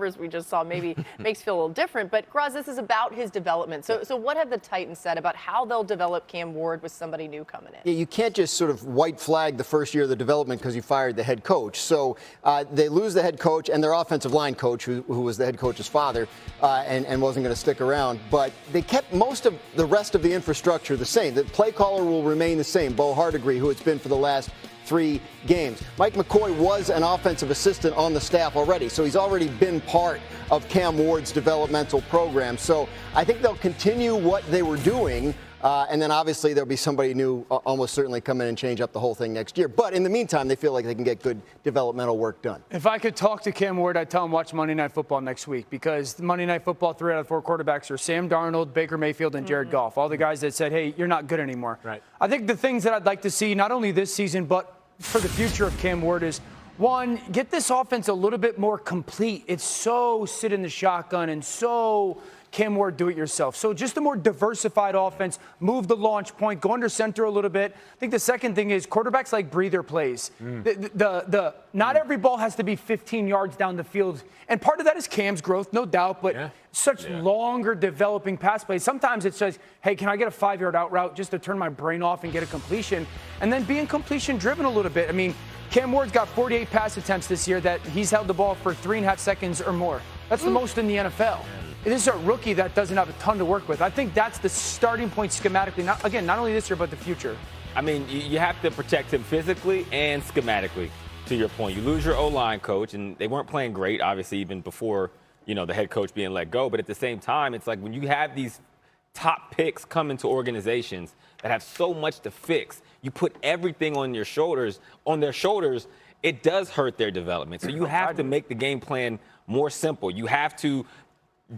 numbers we just saw maybe makes you feel a little different. But, Graz, this is about his development. So what have the Titans said about how they'll develop Cam Ward with somebody new coming in? Yeah, you can't just sort of white flag the first year of the development because you fired the head coach. So they lose the head coach and their offensive line coach, who was the head coach's father, and wasn't going to stick around. But they kept most of the rest of the infrastructure the same. The play caller will remain the same, Bo Hardegree, who it's been for the last 3 games. Mike McCoy was an offensive assistant on the staff already, so he's already been part of Cam Ward's developmental program. So I think they'll continue what they were doing, and then obviously there'll be somebody new almost certainly come in and change up the whole thing next year. But in the meantime, they feel like they can get good developmental work done. If I could talk to Cam Ward, I'd tell him watch Monday Night Football next week, because Monday Night Football, 3 out of 4 quarterbacks are Sam Darnold, Baker Mayfield, and Jared Goff, all the guys that said, hey, you're not good anymore. Right. I think the things that I'd like to see, not only this season, but for the future of Cam Ward is, one, get this offense a little bit more complete. It's so sit in the shotgun and so Cam Ward do it yourself. So just a more diversified offense, move the launch point, go under center a little bit. I think the second thing is quarterbacks like breather plays. Not every ball has to be 15 yards down the field. And part of that is Cam's growth, no doubt, but such longer developing pass plays. Sometimes it says, hey, can I get a 5-yard out route just to turn my brain off and get a completion? And then being completion driven a little bit. I mean, Cam Ward's got 48 pass attempts this year that he's held the ball for 3.5 seconds or more. That's the most in the NFL. This is a rookie that doesn't have a ton to work with. I think that's the starting point schematically, not only this year, but the future. I mean, you have to protect him physically and schematically, to your point. You lose your O-line coach, and they weren't playing great, obviously, even before, the head coach being let go. But at the same time, it's like when you have these top picks come into organizations that have so much to fix, you put everything on their shoulders, it does hurt their development. So you have to make the game plan more simple. You have to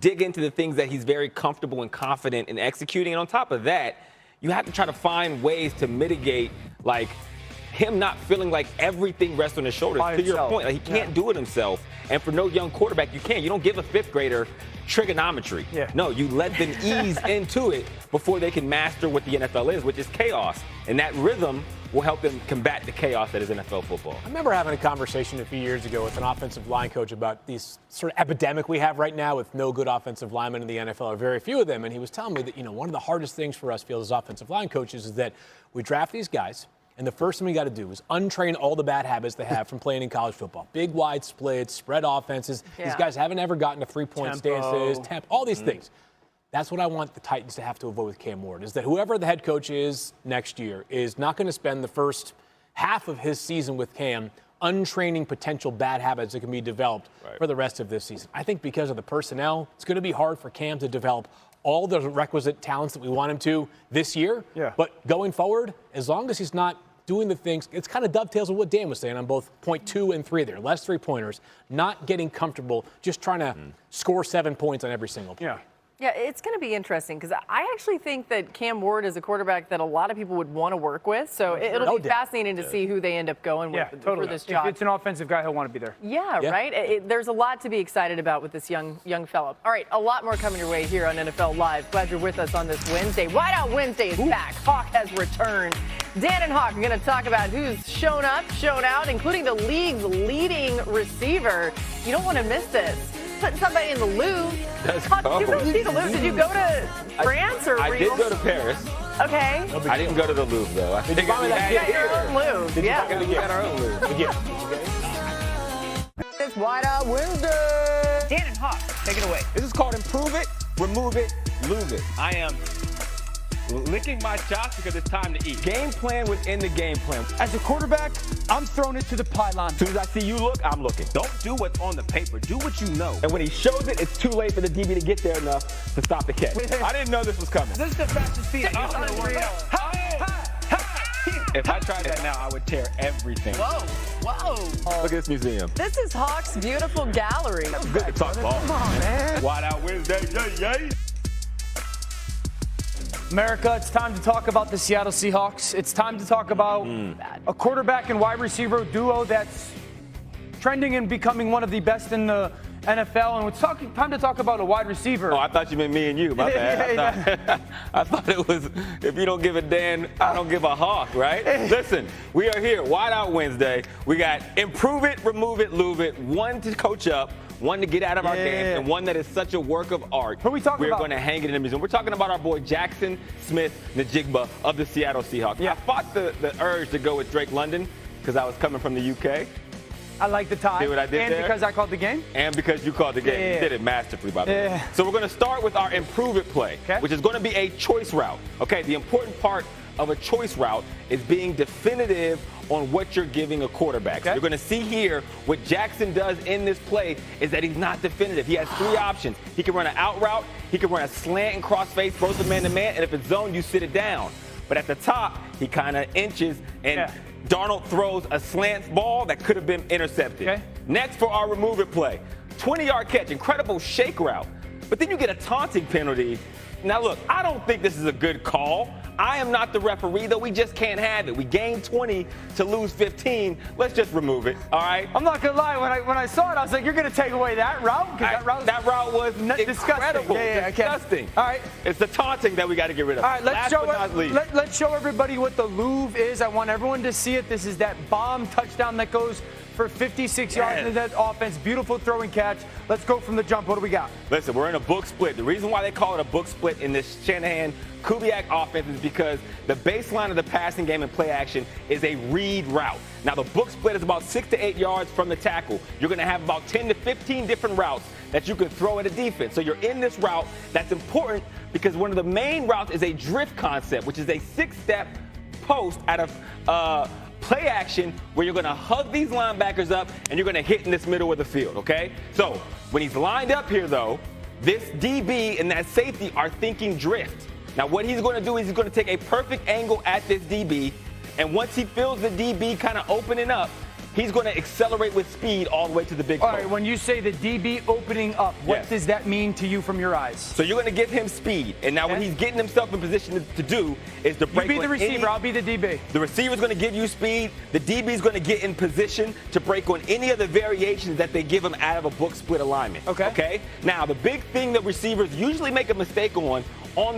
dig into the things that he's very comfortable and confident in executing. And on top of that, you have to try to find ways to mitigate, like, him not feeling like everything rests on his shoulders. To your point, like, he can't do it himself. And for no young quarterback, you can't. You don't give a 5th grader trigonometry. No, you let them ease into it before they can master what the NFL is, which is chaos. And that rhythm will help them combat the chaos that is NFL football. I remember having a conversation a few years ago with an offensive line coach about these sort of epidemic we have right now with no good offensive linemen in the NFL, or very few of them. And he was telling me that, one of the hardest things for us field as offensive line coaches is that we draft these guys, and the first thing we got to do is untrain all the bad habits they have from playing in college football. Big, wide splits, spread offenses. These guys haven't ever gotten to 3-point stances, all these things. That's what I want the Titans to have to avoid with Cam Ward, is that whoever the head coach is next year is not going to spend the first half of his season with Cam untraining potential bad habits that can be developed for the rest of this season. I think because of the personnel, it's going to be hard for Cam to develop all the requisite talents that we want him to this year. But going forward, as long as he's not doing the things, it's kind of dovetails with what Dan was saying on both point 2 and 3 there. Less 3-pointers, not getting comfortable, just trying to score 7 points on every single play. Yeah, it's going to be interesting because I actually think that Cam Ward is a quarterback that a lot of people would want to work with. So it'll be fascinating to see who they end up going with for this job. If it's an offensive guy, he'll want to be there. Yeah, right? There's a lot to be excited about with this young fellow. All right, a lot more coming your way here on NFL Live. Glad you're with us on this Wednesday. Whiteout Wednesday is back. Hawk has returned. Dan and Hawk are going to talk about who's shown up, shown out, including the league's leading receiver. You don't want to miss this. Putting somebody in the Louvre. Hawk, did you go see the Louvre? Did you go to France or I did go to Paris. Okay. I didn't go to the Louvre, though. You got your own Louvre. We got our own Louvre. It's Whiteout Wednesday. Dan and Hawk, take it away. This is called Improve It, Remove It, Lose It. I am licking my chops because it's time to eat. Game plan within the game plan. As a quarterback, I'm throwing it to the pylon. As soon as I see you look, I'm looking. Don't do what's on the paper. Do what you know. And when he shows it, it's too late for the DB to get there enough to stop the catch. I didn't know this was coming. This is the fastest speed I've ever worked out. If I tried that now, I would tear everything. Whoa. Look at this museum. This is Hawk's beautiful gallery. Good to talk ball. Come on, man. Whiteout Wednesday, yay. America, it's time to talk about the Seattle Seahawks. It's time to talk about a quarterback and wide receiver duo that's trending and becoming one of the best in the NFL, and it's time to talk about a wide receiver. Oh, I thought you meant me and you. My bad. I thought it was, if you don't give a damn, I don't give a hawk, right? Listen, we are here, Wide Out Wednesday. We got improve it, remove it, lose it. One to coach up, one to get out of our games, and one that is such a work of art. Who are we talking about? We're going to hang it in the museum. We're talking about our boy Jackson Smith-Njigba of the Seattle Seahawks. Yeah. I fought the urge to go with Drake London because I was coming from the UK. I like the tie. See what I did and there? because I called the game? And because you called the game. Yeah. You did it masterfully, by the way. Yeah. So we're going to start with our improve it play, which is going to be a choice route. Okay, the important part of a choice route is being definitive on what you're giving a quarterback. So you're going to see here what Jackson does in this play is that he's not definitive. He has three options. He can run an out route, he can run a slant and cross face, throws a man-to-man, and if it's zone, you sit it down. But at the top, he kind of inches and Darnold throws a slant ball that could have been intercepted. Okay. Next for our remove it play, 20-yard catch, incredible shake route. But then you get a taunting penalty. Now look, I don't think this is a good call. I am not the referee, though. We just can't have it. We gained 20 to lose 15. Let's just remove it, all right? I'm not going to lie. When I saw it, I was like, you're going to take away that route? Because that route was incredible. Yeah, disgusting. All right. It's the taunting that we got to get rid of. All right, let's show everybody what the Louvre is. I want everyone to see it. This is that bomb touchdown that goes for 56 yards into that offense. Beautiful throw and catch. Let's go from the jump. What do we got? Listen, we're in a book split. The reason why they call it a book split in this Shanahan-Kubiak offense is because the baseline of the passing game and play action is a read route. Now, the book split is about 6 to 8 yards from the tackle. You're going to have about 10 to 15 different routes that you can throw at a defense. So you're in this route. That's important because one of the main routes is a drift concept, which is a 6-step post out of play action where you're going to hug these linebackers up and you're going to hit in this middle of the field, okay? So when he's lined up here, though, this DB and that safety are thinking drift. Now, what he's going to do is he's going to take a perfect angle at this DB, and once he feels the DB kind of opening up, he's going to accelerate with speed all the way to the big All post. right, when you say the DB opening up, what does that mean to you from your eyes? So you're going to give him speed. And now what he's getting himself in position to do is to break. You be the receiver, I'll be the DB. The receiver's going to give you speed. The DB's going to get in position to break on any of the variations that they give him out of a book split alignment. Okay? Now, the big thing that receivers usually make a mistake on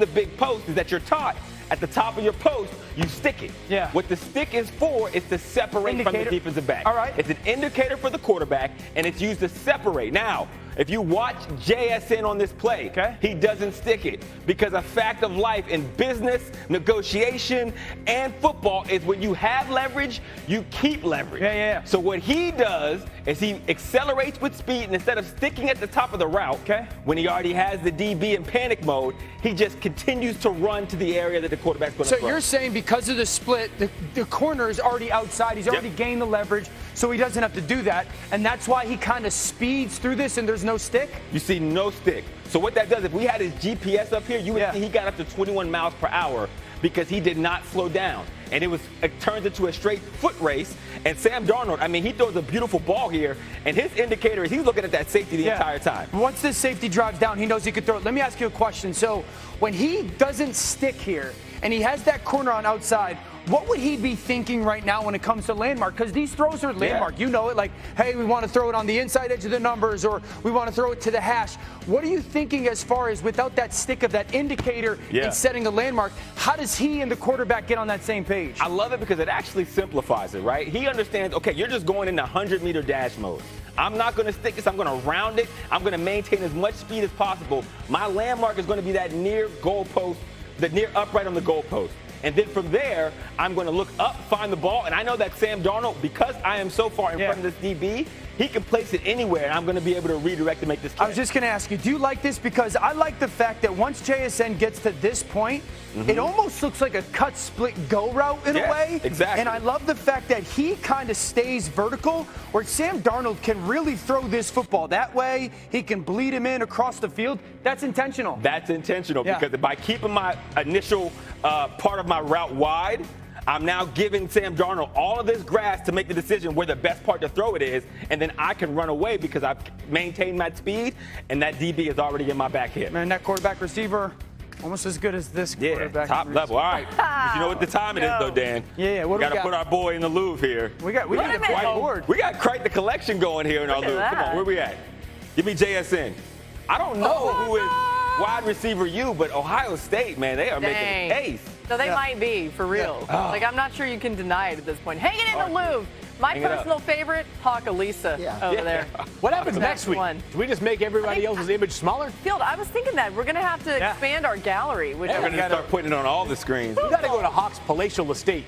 the big post is that you're taught at the top of your post, you stick it. Yeah. What the stick is for is to separate from the defensive back. All right. It's an indicator for the quarterback, and it's used to separate. Now, if you watch JSN on this play, he doesn't stick it because a fact of life in business, negotiation, and football is when you have leverage, you keep leverage. So what he does is he accelerates with speed, and instead of sticking at the top of the route, when he already has the DB in panic mode, he just continues to run to the area that the quarterback's going to throw. So you're saying because of the split, the corner is already outside. He's already gained the leverage, so he doesn't have to do that. And that's why he kind of speeds through this and there's no stick? You see no stick. So what that does, if we had his GPS up here, you would see he got up to 21 miles per hour because he did not slow down. And it turns into a straight foot race. And Sam Darnold, I mean, he throws a beautiful ball here, and his indicator is he's looking at that safety the entire time. Once this safety drives down, he knows he can throw it. Let me ask you a question. So when he doesn't stick here and he has that corner on outside, what would he be thinking right now when it comes to landmark? Because these throws are landmark. You know it, like, hey, we want to throw it on the inside edge of the numbers, or we want to throw it to the hash. What are you thinking as far as without that stick of that indicator and setting the landmark? How does he and the quarterback get on that same page? I love it because it actually simplifies it, right? He understands, okay, you're just going into 100-meter dash mode. I'm not going to stick this. I'm going to round it. I'm going to maintain as much speed as possible. My landmark is going to be that near goalpost, the near upright on the goalpost. And then from there, I'm going to look up, find the ball, and I know that Sam Darnold, because I am so far in front of this DB, he can place it anywhere, and I'm going to be able to redirect and make this catch. I was just going to ask you, do you like this? Because I like the fact that once JSN gets to this point, it almost looks like a cut, split, go route in a way. Exactly. And I love the fact that he kind of stays vertical, where Sam Darnold can really throw this football that way. He can bleed him in across the field. That's intentional. That's intentional because by keeping my initial part of my route wide, I'm now giving Sam Darnold all of this grass to make the decision where the best part to throw it is, and then I can run away because I've maintained my speed, and that DB is already in my back hip. Man, that quarterback receiver, almost as good as this quarterback. Top level. All right. But you know what the time it is, though, Dan? What do we got? Got to put our boy in the Louvre here. We need a whiteboard. We got quite the collection going here in our Louvre. Come on, where we at? Give me JSN. I don't know who is wide receiver U, but Ohio State, man, they are making a case. So they might be, for real. Like, I'm not sure you can deny it at this point. Hang it in the Louvre. My personal favorite, Hawk Elisa over there. What happens That's next week? one. Do we just make everybody else's image smaller? Field, I was thinking that. We're going to have to expand our gallery. Which We're going to start putting it on all the screens. We got to go to Hawk's palatial estate.